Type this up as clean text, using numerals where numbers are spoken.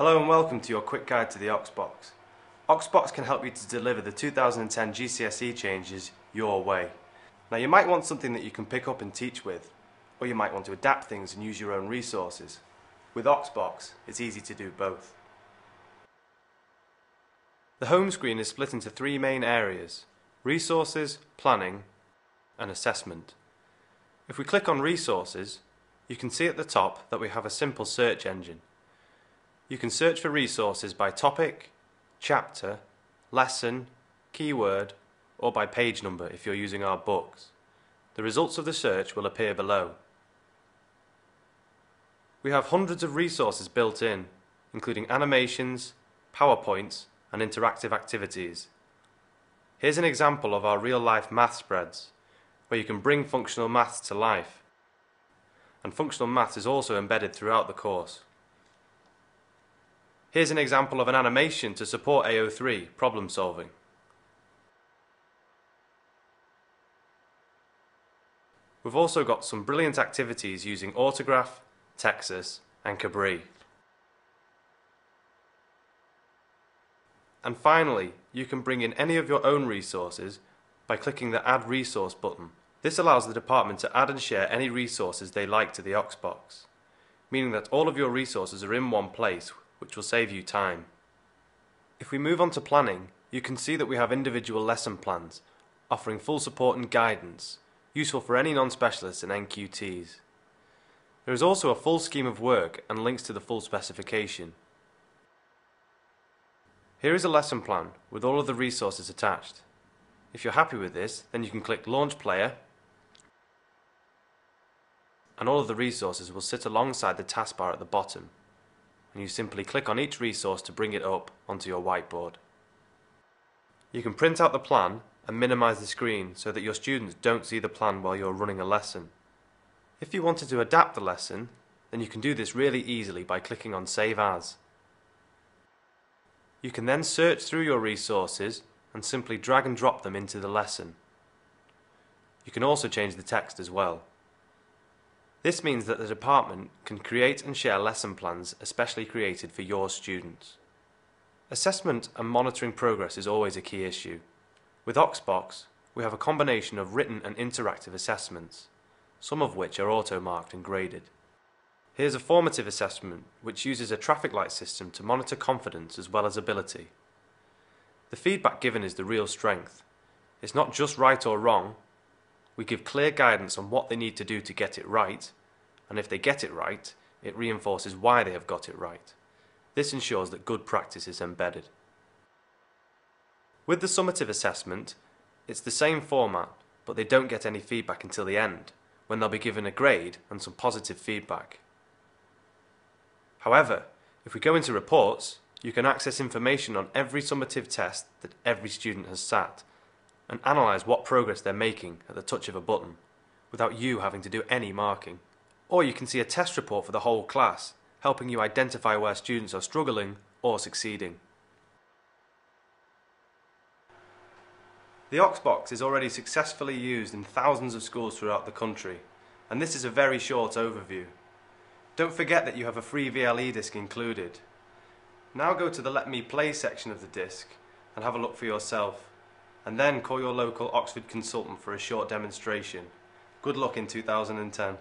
Hello and welcome to your quick guide to the OxBox. OxBox can help you to deliver the 2010 GCSE changes your way. Now you might want something that you can pick up and teach with, or you might want to adapt things and use your own resources. With OxBox, it's easy to do both. The home screen is split into three main areas: resources, planning, and assessment. If we click on resources, you can see at the top that we have a simple search engine. You can search for resources by topic, chapter, lesson, keyword, or by page number if you're using our books. The results of the search will appear below. We have hundreds of resources built in, including animations, PowerPoints, and interactive activities. Here's an example of our real-life math spreads, where you can bring functional maths to life. And functional maths is also embedded throughout the course. Here's an example of an animation to support AO3 problem solving. We've also got some brilliant activities using Autograph, Texas, and Cabri. And finally, you can bring in any of your own resources by clicking the Add Resource button. This allows the department to add and share any resources they like to the OxBox, meaning that all of your resources are in one place, which will save you time. If we move on to planning, you can see that we have individual lesson plans, offering full support and guidance, useful for any non-specialists and NQTs. There is also a full scheme of work and links to the full specification. Here is a lesson plan with all of the resources attached. If you're happy with this, then you can click Launch Player, and all of the resources will sit alongside the taskbar at the bottom, and you simply click on each resource to bring it up onto your whiteboard. You can print out the plan and minimize the screen so that your students don't see the plan while you're running a lesson. If you wanted to adapt the lesson, then you can do this really easily by clicking on Save As. You can then search through your resources and simply drag and drop them into the lesson. You can also change the text as well. This means that the department can create and share lesson plans especially created for your students. Assessment and monitoring progress is always a key issue. With OxBox, we have a combination of written and interactive assessments, some of which are auto-marked and graded. Here's a formative assessment which uses a traffic light system to monitor confidence as well as ability. The feedback given is the real strength. It's not just right or wrong. We give clear guidance on what they need to do to get it right, and if they get it right, it reinforces why they have got it right. This ensures that good practice is embedded. With the summative assessment, it's the same format, but they don't get any feedback until the end, when they'll be given a grade and some positive feedback. However, if we go into reports, you can access information on every summative test that every student has sat, and analyse what progress they're making at the touch of a button, without you having to do any marking. Or you can see a test report for the whole class, helping you identify where students are struggling or succeeding. The OxBox is already successfully used in thousands of schools throughout the country, and this is a very short overview. Don't forget that you have a free VLE disc included. Now go to the Let Me Play section of the disc and have a look for yourself, and then call your local Oxford consultant for a short demonstration. Good luck in 2010.